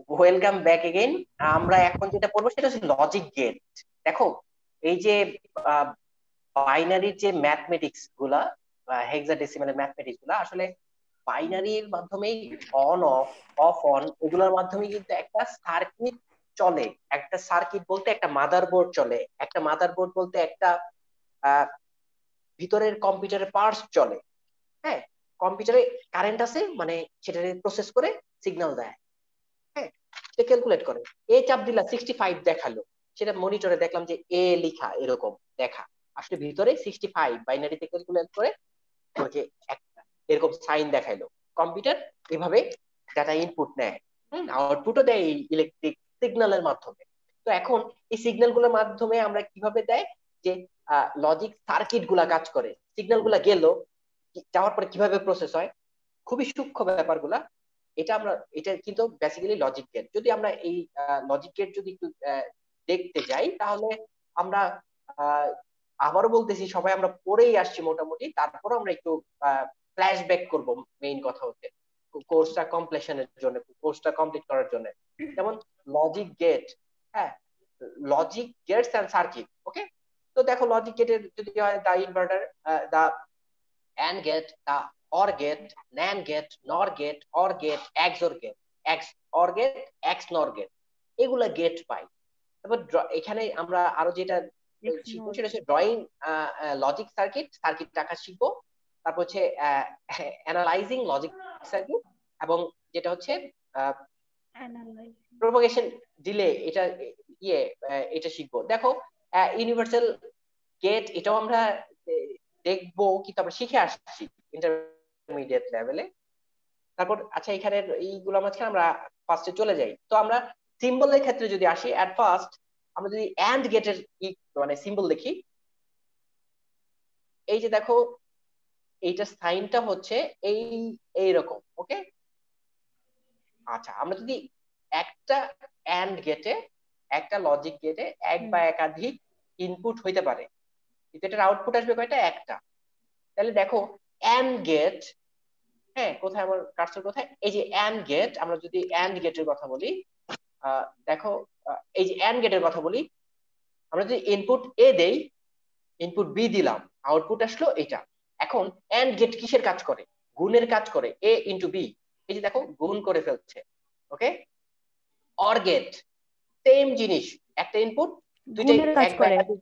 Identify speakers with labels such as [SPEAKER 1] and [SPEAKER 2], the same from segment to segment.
[SPEAKER 1] Welcome back again. আমরা এখন যেটা পড়বো সেটা হচ্ছে লজিক গেট। দেখো, এই যে বাইনারির যে ম্যাথমেটিক্স গুলা বা হেক্সাডেসিমালের ম্যাথমেটিক্স গুলা আসলে বাইনারির মাধ্যমেই অন অফ অফ অন এগুলোর মাধ্যমে কিন্তু একটা সার্কিট চলে। একটা সার্কিট বলতে একটা মাদারবোর্ড চলে, একটা মাদারবোর্ড বলতে একটা আহ ভিতরের কম্পিউটারের পার্টস চলে। হ্যাঁ, কম্পিউটারে কারেন্ট আছে মানে সেটাকে প্রসেস করে সিগন্যাল দেয়। হ্যাঁ, সে ক্যালকুলেট করে। এ চাপ দিলা 65 দেখালো, সেটা মনিটরে দেখলাম যে এ লিখা এরকম দেখা, আসলে ভিতরে 65 বাইনারিতে ক্যালকুলেট করে ওকে একটা এরকম সাইন দেখাইলো। কম্পিউটার এভাবে ডাটা ইনপুট নেয়, আউটপুটও দেয় এই ইলেকট্রিক সিগন্যালের মাধ্যমে। তো এখন এই সিগন্যাল গুলোর মাধ্যমে আমরা কিভাবে দেয় যে লজিক সার্কিট গুলা কাজ করে, সিগন্যাল গুলা গেল, যাওয়ার পরে কিভাবে প্রসেস হয়, খুবই সূক্ষ্ম ব্যাপারগুলা। এটা কিন্তু বেসিক্যালি লজিক গেট। যদি আমরা এই লজিক গেট যদি একটু দেখতে যাই তাহলে আমরা আহ, আবারও বলতেছি, সবাই আমরা পড়েই আসছি মোটামুটি, তারপর আমরা একটু ফ্ল্যাশব্যাক করব। মেইন কথা হচ্ছে কোর্সটা কমপ্লিশনের জন্য, কোর্সটা কমপ্লিট করার জন্য। যেমন লজিক গেট, হ্যাঁ, logic gates and circuit. Okay, তো দেখো লজিক গেটের যদি হয় the inverter, the AND gate, the OR gate, NAND gate, NOR gate, OR gate, XOR gate, XOR gate, XNOR gate, এগুলা গেট পাই। তারপর এখানে আমরা আরো যেটা শিখবো
[SPEAKER 2] এক্সনোর।
[SPEAKER 1] সেটা হচ্ছে ড্রয়িং লজিক সার্কিট, সার্কিট আঁকা শিখবো। তারপর হচ্ছে অ্যানালাইজিং লজিক সার্কিট, এবং যেটা হচ্ছে
[SPEAKER 2] অ্যানালাইজ।
[SPEAKER 1] প্রোপাগেশন ডিলে, এটা ইয়ে এটা শিখবো। দেখো ইউনিভার্সাল গেট এটাও আমরা দেখবো, কিন্তু আমরা শিখে আসছি ইন্টারমিডিয়েট লেভেলে। তারপর আচ্ছা, এখানে এইগুলো মাঝখানে আমরা ফার্স্টে চলে যাই। তো আমরা সিম্বলের ক্ষেত্রে যদি আসি, এট ফার্স্ট আমরা যদি এন্ড গেটের মানে সিম্বল দেখি, এই যে দেখো এইটা সাইনটা হচ্ছে এই এইরকম। ওকে, আচ্ছা আমরা যদি একটা এন্ড গেটে, একটা লজিক গেটে এক বা একাধিক ইনপুট হইতে পারে, কিন্তু এটার আউটপুট আসবে কয়টা? একটা। তাহলে দেখো এন্ড গেট, হ্যাঁ কোথায় আমার কার্সর, কোথায়, এই যে এন্ড গেট। আমরা যদি এন্ড গেটের কথা বলি, দেখো এই যে এন্ড গেটের কথা বলি, আমরা যদি ইনপুট এ দেই, ইনপুট বি দিলাম, আউটপুট আসলো এটা। এখন এন্ড গেট কিসের কাজ করে? গুণের কাজ করে, এ ইন্টু বি। এই যে দেখো গুণ করে ফেলছে। ওকে, অর গেট সেম জিনিস, একটা ইনপুট দুইটাই
[SPEAKER 2] গুণের কাজ
[SPEAKER 1] এক বা
[SPEAKER 2] করে।
[SPEAKER 1] একাধিক,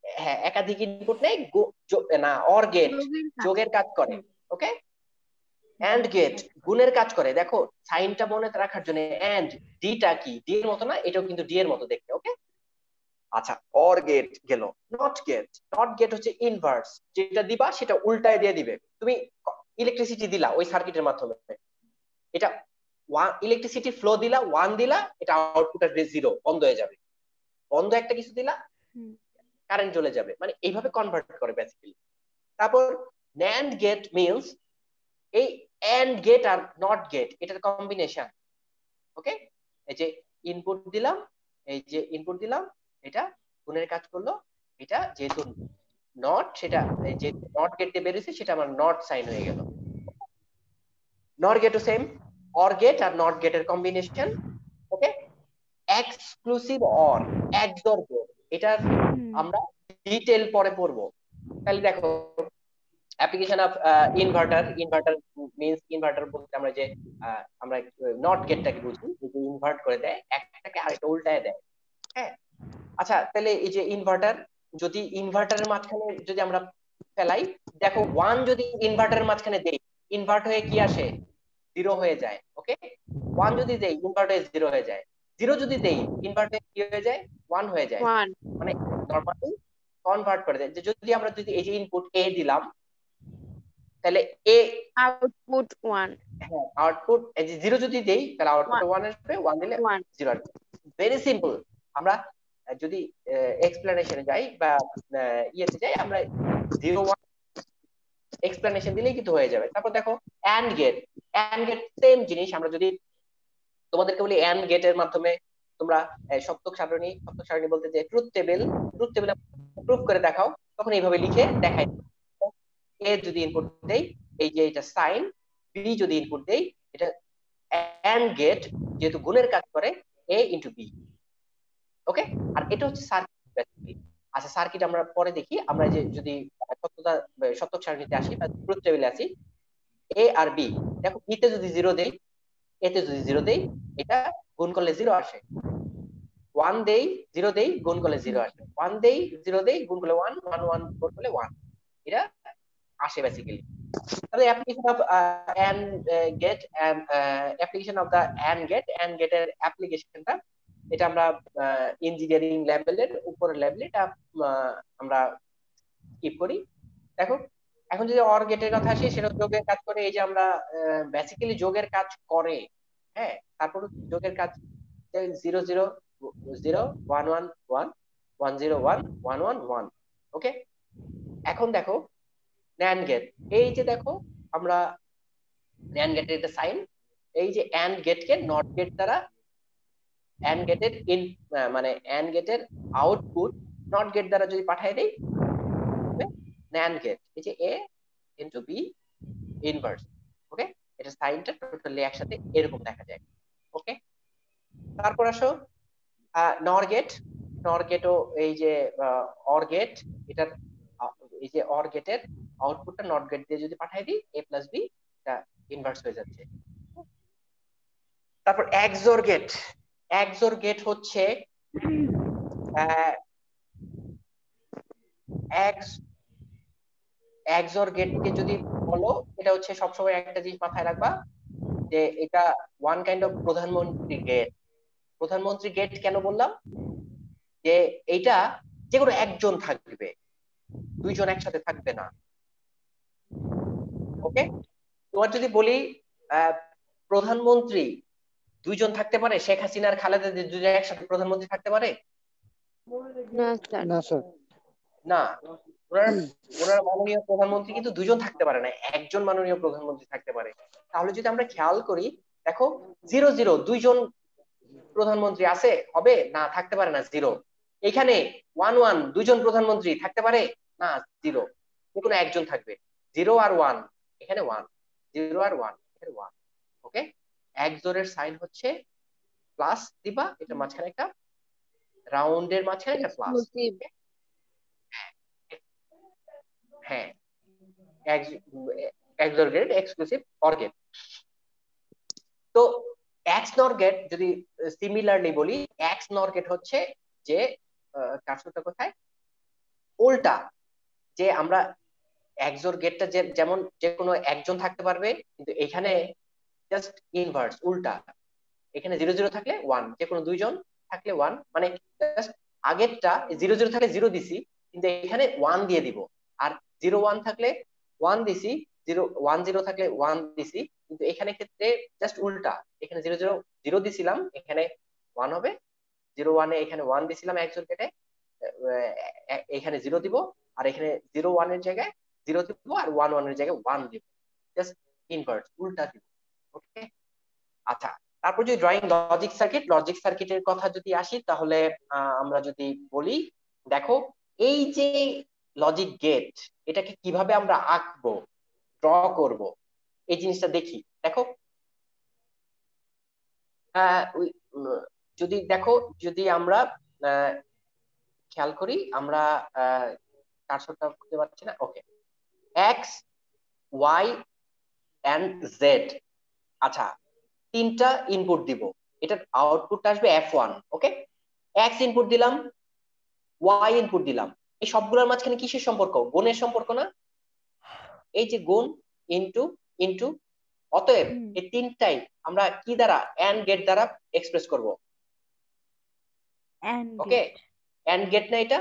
[SPEAKER 1] হ্যাঁ একাধিক ইনপুট নেই, না অর গেট
[SPEAKER 2] যোগের কাজ।
[SPEAKER 1] যোগের কাজ করে।
[SPEAKER 2] হুম,
[SPEAKER 1] ওকে, এন্ড গেট গুণের কাজ করে। দেখো সাইনটা মনে রাখার জন্য, এন্ড ডিটা কি ডি এর মতো না, এটাও কিন্তু ডি এর মতো দেখতে। ওকে, আচ্ছা অর গেট গেল। নট গেট, নট গেট হচ্ছে ইনভার্স, যেটা দিবা সেটা উল্টায় দিয়ে দিবে। তুমি ইলেকট্রিসিটি দিলা ওই সার্কিটের মাধ্যমে, এটা ইলেকট্রিসিটি ফ্লো দিলা, ওয়ান দিলা, এটা আউটপুট আসবে জিরো, বন্ধ হয়ে যাবে। বন্ধ একটা কিছু দিলা,
[SPEAKER 2] হুম,
[SPEAKER 1] কারেন্ট চলে যাবে, মানে এইভাবে কনভার্ট করে বেসিক্যালি। তারপর ন্যান্ড গেট মিনস এই এন্ড গেট আর নট গেট এটার কম্বিনেশন। ওকে, এই যে ইনপুট দিলাম, এই যে ইনপুট দিলাম, এটা গুণের কাজ করলো, এটা যেহেতু নট, সেটা এই যে নট গেট দিয়ে বেরিয়েছে সেটা আমার নট সাইন হয়ে গেল। নট গেটও সেম, অর গেট আর নট গেটের combination. Okay, exclusive or, XOR gate, এটার
[SPEAKER 2] হুম,
[SPEAKER 1] আমরা ডিটেল পরে পড়বো। তাহলে দেখো application of inverter, inverter means, inverter বলতে আমরা যে আমরা নট গেটটাকে বুঝি, যে ইনভার্ট করে দেয় একটাকে আরেকটা উল্টায় দেয়। হ্যাঁ, আচ্ছা তাহলে এই যে ইনভার্টার, যদি ইনভার্টারের মাঝখানে যদি আমরা ফেলাই, দেখো ওয়ান যদি ইনভার্টারের মাঝখানে দেই, ইনভার্ট হয়ে কি আসে? জিরো হয়ে যায়। ওকে, ওয়ান যদি দেই ইনভার্ট হয়ে জিরো হয়ে যায়, জিরো যদি দেই ইনভার্ট হয়ে কি হয়ে যায়? ওয়ান হয়ে যায়।
[SPEAKER 2] ওয়ান।
[SPEAKER 1] মানে নর্মালি কনভার্ট করে দেয়। যে যদি আমরা যদি এই যে ইনপুট এ দিলাম, তাহলে এ,
[SPEAKER 2] আউটপুট ওয়ান।
[SPEAKER 1] হ্যাঁ আউটপুট এই যে জিরো যদি দেই তাহলে আউটপুট
[SPEAKER 2] ওয়ান।
[SPEAKER 1] ওয়ান আসবে, ওয়ান দিলে
[SPEAKER 2] ওয়ান।
[SPEAKER 1] জিরো আসবে। Very simple. আমরা যদি এক্সপ্লেনেশনে যাই বা ইয়েতে যাই, আমরা জিরো ওয়ান এক্সপ্লেনেশন দিলেই কিন্তু হয়ে যাবে। তারপর দেখো AND gate, AND gate same জিনিস। আমরা যদি তোমাদেরকে বলি অ্যান্ড গেটের মাধ্যমে তোমরা সপ্তক সারণী, সপ্তক সারণী বলতে যে truth table, truth table proof করে দেখাও, তখন এইভাবে লিখে দেখাই। এ যদি ইনপুট দেই এই যে এটা সাইন, বি যদি ইনপুট দেই এটা এন্ড গেট যেহেতু গুণের কাজ করে এ ইন্টু বি। ওকে, আর এটা হচ্ছে সার্কিট। আচ্ছা সার্কিট আমরা পরে দেখি, আমরা যে যদি সত্যতা সত্যক সারণীতে আসি বা ট্রুথ টেবিলে আসি, এ আর বি, দেখো বিতে যদি জিরো দেই, এতে যদি জিরো দেই, এটা গুণ করলে জিরো আসে। ওয়ান দেই, জিরো দেই, গুণ করলে জিরো আসে। ওয়ান দেই, জিরো দেই, গুণ করলে ওয়ান, ওয়ান ওয়ান গুণ করলে ওয়ান, এটা আসে বেসিক্যালি। তাহলে application of AND gate, application of the AND gate এর অ্যাপ্লিকেশনটা, এটা আমরা ইঞ্জিনিয়ারিং লেভেলের উপরের লেভেলে এটা আমরা স্কিপ করি। দেখো এখন যদি অর গেটের কথা আসি, সেটা যোগের কাজ করে। এই যে আমরা বেসিক্যালি যোগের কাজ করে, হ্যাঁ, তারপর যোগের কাজ, zero zero zero, one one one, one zero one, one one one. Okay, এখন দেখো ন্যান্ড গেট, এই যে দেখো আমরা ন্যান্ড গেটের একটা সাইন, এই যে এন্ড গেটকে নট গেট দ্বারা, এন্ড গেটের ইন মানে এন্ড গেটের আউটপুট নট গেট দ্বারা যদি পাঠিয়ে দেই, ন্যান্ড গেট, এই যে এ ইন্টু বি ইনভার্স। ওকে, এটা সাইনটা টোটালি একসাথে এরকম দেখা যায়। ওকে, তারপর আসো নর গেট। নর গেটও এই যে অর গেট, এটার এই যে অর গেটের আউটপুটটা নট গেট দিয়ে যদি পাঠিয়ে দিই, এ প্লাস বি, এটা ইনভার্স হয়ে যাচ্ছে। তারপর এক্সোর গেট। এক্সোর গেট হচ্ছে এক্সোর গেটকে যদি বলো, এটা হচ্ছে সবসময় একটা জিনিস মাথায় রাখবা, যে এটা ওয়ান কাইন্ড অফ প্রধানমন্ত্রী গেট। প্রধানমন্ত্রী গেট কেন বললাম, যে এইটা যে কোনো একজন থাকবে, দুইজন একসাথে থাকবে না। ওকে, তোমার যদি বলি আহ, প্রধানমন্ত্রী দুইজন থাকতে পারে, শেখ হাসিনা আর খালেদা জিয়া দুইজন একসাথে প্রধানমন্ত্রী থাকতে পারে?
[SPEAKER 2] না স্যার।
[SPEAKER 3] না স্যার।
[SPEAKER 1] না, ওনার ওনার মাননীয় প্রধানমন্ত্রী কিন্তু দুইজন থাকতে পারে না, একজন মাননীয় প্রধানমন্ত্রী থাকতে পারে। তাহলে যদি আমরা খেয়াল করি, দেখো জিরো জিরো, দুইজন প্রধানমন্ত্রী আছে হবে না, থাকতে পারে না, জিরো। এখানে ওয়ান ওয়ান, দুইজন প্রধানমন্ত্রী থাকতে পারে না, জিরো। যে কোনো একজন থাকবে, জিরো আর ওয়ান, এখানে ওয়ান, জিরো আর ওয়ান, এখানে ওয়ান। ওকে, এক জোড়ের সাইন হচ্ছে প্লাস দিবা, এটা মাঝখানে একটা রাউন্ডের মাঝখানে একটা প্লাস।
[SPEAKER 2] এক্সক্লুসিভ।
[SPEAKER 1] হ্যাঁ, XOR gate exclusive OR gate. তো এক্স নর গেট যদি সিমিলারলি বলি, এক্স নর গেট হচ্ছে যে কার্সরটা কোথায়, উল্টা, যে আমরা এক্সোর গেটটা যে যেমন যে কোনো একজন থাকতে পারবে, কিন্তু এখানে জাস্ট ইনভার্স, উল্টা। এখানে জিরো জিরো থাকলে ওয়ান, যে কোনো দুইজন থাকলে ওয়ান, মানে জাস্ট আগেরটা জিরো জিরো থাকলে জিরো দিছি, কিন্তু এখানে ওয়ান দিয়ে দিব। আর জিরো ওয়ান থাকলে ওয়ান দিছি, জিরো ওয়ান জিরো থাকলে ওয়ান দিছি, কিন্তু এখানে ক্ষেত্রে জাস্ট উল্টা। এখানে জিরো জিরো জিরো দিছিলাম, এখানে ওয়ান হবে। জিরো ওয়ানে এখানে ওয়ান দিছিলাম একজন কেটে, এখানে জিরো দিব। আর এখানে জিরো ওয়ানের জায়গায় জিরো দিব, আর ওয়ান ওয়ানের জায়গায় ওয়ান দিব, জাস্ট ইনভার্স, উল্টা দিব। ওকে, আচ্ছা, তারপর যদি ড্রয়িং লজিক সার্কিট, লজিক সার্কিটের কথা যদি আসি, তাহলে আমরা যদি বলি, দেখো এই যে লজিক গেট, এটাকে কিভাবে আমরা আঁকবো, ড্র করব, এই জিনিসটা দেখি। দেখো যদি দেখো, যদি আমরা আহ, খেয়াল করি, আমরা কার্সরটা খুঁজে পাচ্ছি না। ওকে, এক্স, ওয়াই এন্ড জেড। আচ্ছা, তিনটা ইনপুট দিব, এটার আউটপুটটা আসবে F1। ওকে, এক্স ইনপুট দিলাম, ওয়াই ইনপুট দিলাম, এই সবগুলোর মাঝখানে কিসের সম্পর্ক, গুণের সম্পর্ক না? এই যে গুণ, ইনটু, ইনটু। অতএব এই তিনটাই আমরা কি দ্বারা, এন্ড গেট দ্বারা এক্সপ্রেস করব। ওকে, এন্ড গেট না এটা?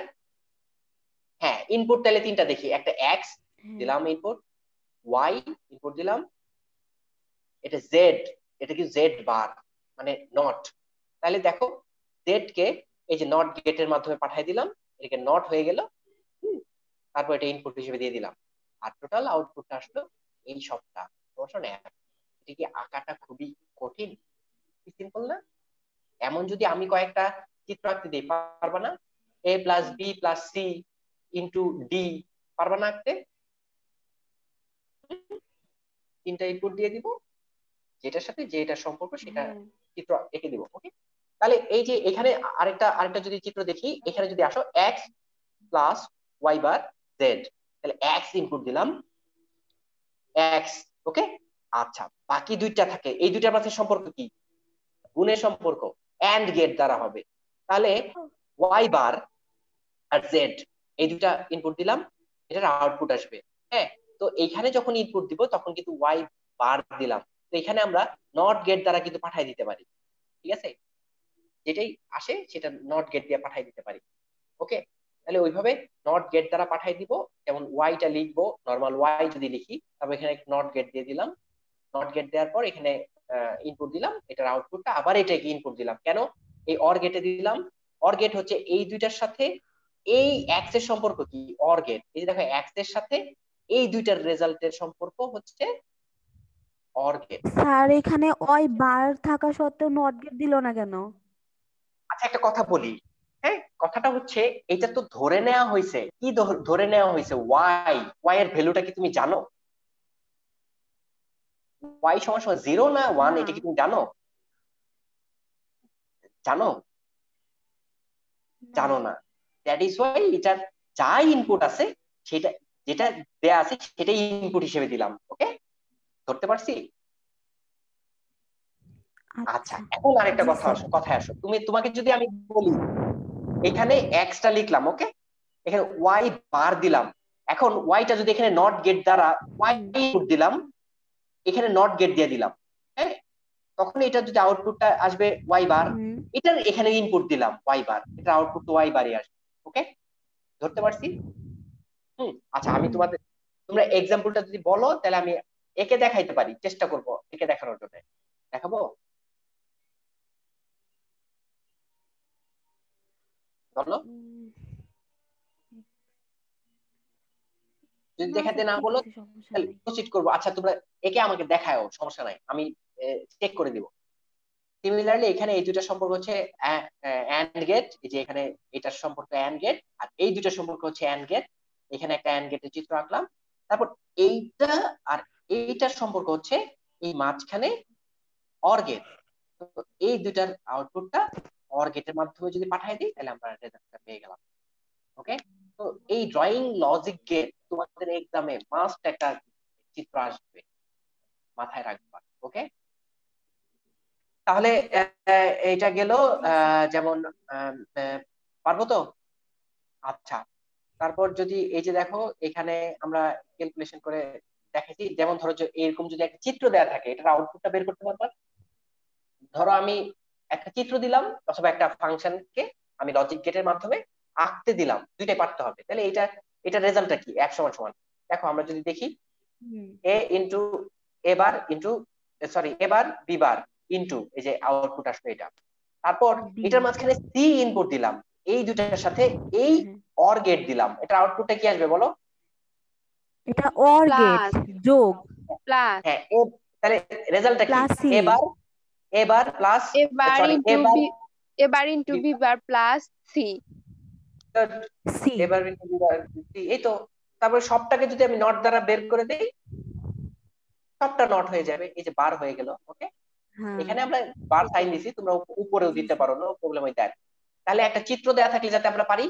[SPEAKER 1] হ্যাঁ, ইনপুট তাহলে তিনটা দেখি, একটা এক্স দিলাম ইনপুট, ওয়াই ইনপুট দিলাম, এটা জেড, এটা কি জেড বার মানে নট। তাহলে দেখো জেড কে এই যে নট গেটের মাধ্যমে পাঠিয়ে দিলাম, এটাকে নট হয়ে গেল। তারপর এটা ইনপুট হিসেবে দিয়ে দিলাম, আর টোটাল আউটপুটটা আসলো এই সবটা। তোমার শোনে, এটা কি আঁকাটা খুবই কঠিন, কি সিম্পল না? এমন যদি আমি কয়েকটা চিত্র আঁকতে দিই, পারবা না? A plus B plus C into D, পারবা না আঁকতে? তিনটা ইনপুট দিয়ে দিব, যেটার সাথে যেটার সম্পর্ক সেটা
[SPEAKER 2] হ্যাঁ।
[SPEAKER 1] চিত্র এঁকে দিব। ওকে, তাহলে এই যে এখানে আরেকটা আরেকটা যদি চিত্র দেখি, এখানে যদি আসো x plus y bar Z, তাহলে এক্স ইনপুট দিলাম এক্স। ওকে, আচ্ছা বাকি দুইটা থাকে, এই দুইটার মধ্যে সম্পর্ক কি? গুণের সম্পর্ক, এন্ড গেট দ্বারা হবে। তাহলে ওয়াই বার আর জেড এই দুইটা ইনপুট দিলাম, এটার আউটপুট আসবে। হ্যাঁ, তো এইখানে যখন ইনপুট দিব তখন কিন্তু ওয়াই বার দিলাম, তো এখানে আমরা নট গেট দ্বারা কিন্তু পাঠিয়ে দিতে পারি। ঠিক আছে, যেটাই আসে সেটা নট গেট দিয়ে পাঠিয়ে দিতে পারি। ওকে, তাহলে ওইভাবে নট গেট দ্বারা পাঠিয়ে দিব। যেমন ওয়াইটা লিখবো নর্মাল ওয়াই যদি লিখি, তবে এখানে নট গেট দিয়ে দিলাম। নট গেট দেওয়ার পর এখানে ইনপুট দিলাম, এটার আউটপুটটা আবার এটাকে ইনপুট দিলাম। কেন এই অর গেটে দিলাম? অর গেট হচ্ছে এই দুইটার সাথে এই এক্স এর সম্পর্ক কি, অর গেট। এই যে দেখো এক্স এর সাথে এই দুইটার রেজাল্টের সম্পর্ক হচ্ছে অর গেট।
[SPEAKER 2] স্যার এখানে ওই বার থাকা সত্ত্বেও নট গেট দিল না কেন?
[SPEAKER 1] আচ্ছা একটা কথা বলি, হ্যাঁ কথাটা হচ্ছে এটা তো ধরে নেওয়া হয়েছে, কি ধরে নেওয়া হয়েছে? ওয়াই, ওয়াই এর ভ্যালুটা কি তুমি জানো? ওয়াই সমান সমান 0 না 1,
[SPEAKER 2] না।
[SPEAKER 1] এটা কি তুমি জানো? জানো?
[SPEAKER 2] না।
[SPEAKER 1] জানো না। দ্যাট ইজ ওয়াই এটার যা ইনপুট আছে সেটা, যেটা দেয়া আছে সেটাই ইনপুট হিসেবে দিলাম। ওকে, ধরতে পারছি? আচ্ছা
[SPEAKER 2] আচ্ছা।
[SPEAKER 1] এখন আরেকটা
[SPEAKER 2] জি
[SPEAKER 1] কথা
[SPEAKER 2] স্যার।
[SPEAKER 1] আসো, কথায় আসো, তোমাকে যদি আমি বলি এখানে এক্সটা লিখলাম, ওকে, এখানে ওয়াই বার দিলাম। এখন ওয়াইটা যদি এখানে নট গেট দ্বারা ওয়াই
[SPEAKER 2] হুম।
[SPEAKER 1] ইনপুট দিলাম, এখানে নট গেট দিয়ে দিলাম, হ্যাঁ, তখন এটা যদি আউটপুটটা আসবে ওয়াই বার।
[SPEAKER 2] হুম।
[SPEAKER 1] এটার এখানে ইনপুট দিলাম ওয়াই বার, এটা আউটপুট তো ওয়াই বারই আসবে। ওকে, ধরতে পারছি? আচ্ছা আমি
[SPEAKER 2] হুম।
[SPEAKER 1] তোমাদের, তোমরা এক্সাম্পলটা যদি বলো তাহলে আমি একে দেখাইতে পারি, চেষ্টা করব একে দেখানোর জন্য। দেখাবো? বলো,
[SPEAKER 2] উম,
[SPEAKER 1] যদি
[SPEAKER 2] না
[SPEAKER 1] দেখাতে
[SPEAKER 2] স্যার
[SPEAKER 1] না
[SPEAKER 2] ঠিক
[SPEAKER 1] বলো
[SPEAKER 2] আছে, সমস্যা
[SPEAKER 1] তাহলে
[SPEAKER 2] নাই।
[SPEAKER 1] প্রসিড করবো। আচ্ছা তোমরা একে আমাকে দেখাও, সমস্যা নাই, আমি চেক করে দিব। সিমিলারলি এখানে এই দুইটা সম্পর্ক হচ্ছে অ্যান্ড গেট, এই যে এখানে এটার সম্পর্ক অ্যান্ড গেট, আর এই দুইটা সম্পর্ক হচ্ছে অ্যান্ড গেট। এখানে একটা অ্যান্ড গেটের চিত্র আঁকলাম। তারপর এইটা আর এইটার সম্পর্ক হচ্ছে এই মাঝখানে অর গেট। তো এই দুইটার আউটপুটটা অর গেটের মাধ্যমে যদি পাঠিয়ে দিই তাহলে আমরা রেজাল্টটা পেয়ে গেলাম। ওকে, তো এই ড্রয়িং লজিক গেট তোমাদের এক্সামে মাস্ট একটা চিত্র আসবে, মাথায় রাখবা। ওকে, তাহলে এইটা গেল।
[SPEAKER 2] জি স্যার।
[SPEAKER 1] যেমন পারবো তো? আচ্ছা, তারপর যদি এই যে দেখো এখানে আমরা ক্যালকুলেশন করে দেখাইছি, যেমন ধরো যে এরকম যদি একটা চিত্র দেওয়া থাকে এটার আউটপুটটা বের করতে পারবা। ধরো আমি একটা চিত্র দিলাম অথবা একটা ফাংশনকে আমি লজিক গেটের মাধ্যমে আঁকতে দিলাম, দুইটাই পারতে হবে। তাহলে এটা রেজাল্টটা কি? এক সমান সমান, দেখো আমরা যদি দেখি
[SPEAKER 2] হুম।
[SPEAKER 1] এ ইন্টু এ বার ইন্টু, সরি এ বার বি বার ইন্টু, এই যে আউটপুট আসবে এটা। তারপর
[SPEAKER 2] ডি।
[SPEAKER 1] এটার মাঝখানে সি ইনপুট দিলাম, এই দুটার সাথে এই
[SPEAKER 2] হ্যাঁ।
[SPEAKER 1] অর গেট দিলাম, এটার আউটপুটটা কি আসবে বলো?
[SPEAKER 2] এটা অর গেট
[SPEAKER 3] প্লাস
[SPEAKER 2] যোগ
[SPEAKER 3] প্লাস
[SPEAKER 1] হ্যাঁ তাহলে রেজাল্টটা কি?
[SPEAKER 2] Plus C.
[SPEAKER 1] এবার এবার প্লাস,
[SPEAKER 3] এবার
[SPEAKER 1] সরি
[SPEAKER 3] ইন্টু
[SPEAKER 1] এবার
[SPEAKER 3] বি, এবার into B bar plus C.
[SPEAKER 2] C.
[SPEAKER 1] এবার এই তো। তারপরে সবটাকে যদি আমি নট দ্বারা বের করে দেই, সবটা নট হয়ে যাবে, এই যে বার হয়ে গেল। ওকে,
[SPEAKER 2] হ্যাঁ।
[SPEAKER 1] এখানে আমরা বার সাইন দিছি, তোমরা উপরেও
[SPEAKER 2] জি
[SPEAKER 1] দিতে
[SPEAKER 2] স্যার।
[SPEAKER 1] পারো, নো প্রবলেম উইথ দ্যাট। তাহলে একটা চিত্র দেয়া থাকলে যাতে আমরা পারি,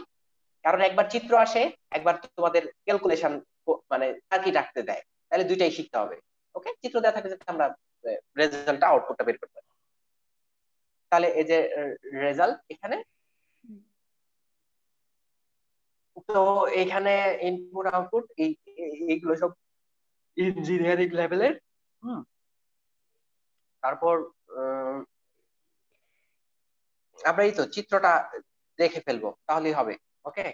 [SPEAKER 1] কারণ একবার চিত্র আসে, একবার তোমাদের ক্যালকুলেশন মানে সার্কিট রাখতে দেয়, তাহলে দুইটাই শিখতে হবে। ওকে, চিত্র দেয়া থাকলে যাতে আমরা রেজাল্টটা আউটপুটটা বের করতে পারি। তাহলে এই যে রেজাল্ট এখানে,
[SPEAKER 2] হুম।
[SPEAKER 1] তো এখানে ইনপুট আউটপুট এইগুলো সব ইঞ্জিনিয়ারিং লেভেলের। হুম, তারপর আহ, আমরা এই তো চিত্রটা দেখে ফেলবো তাহলেই হবে। ওকে,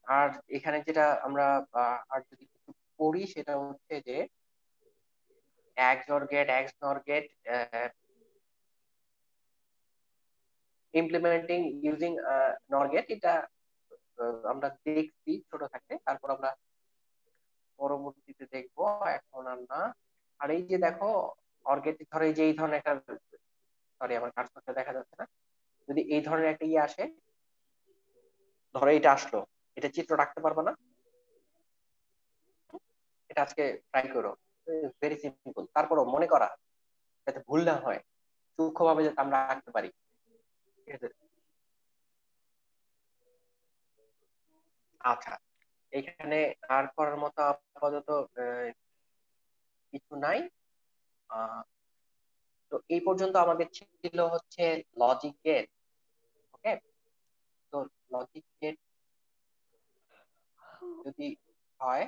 [SPEAKER 1] আর এখানে যেটা আমরা আর যদি কিছু পড়ি সেটা হচ্ছে যে XOR gate, XNOR gate, implementing using NOR gate, এটা আমরা দেখছি ছোট থাকতে, তারপর আমরা পরবর্তীতে দেখবো, এখন আর না। আর এই যে দেখো অর গেট, ধরো এই যে এই ধরনের একটা, সরি আমার কার্সরটা দেখা যাচ্ছে না, যদি এই ধরনের একটা ইয়ে আসে, ধরো এটা আসলো, এটা চিত্র রাখতে পারবে না? এটা আজকে ট্রাই করো, ভেরি সিম্পল, তারপরও মনে করা। ভুল না হয়, সূক্ষ্মভাবে যাতে আমরা আঁকতে পারি। ঠিক আছে? আচ্ছা, এখানে আর করার মতো আপাতত কিছু নাই। আহ, তো এই পর্যন্ত আমাদের ছিল হচ্ছে লজিক গেট। ওকে, তো লজিক গেট যদি হয়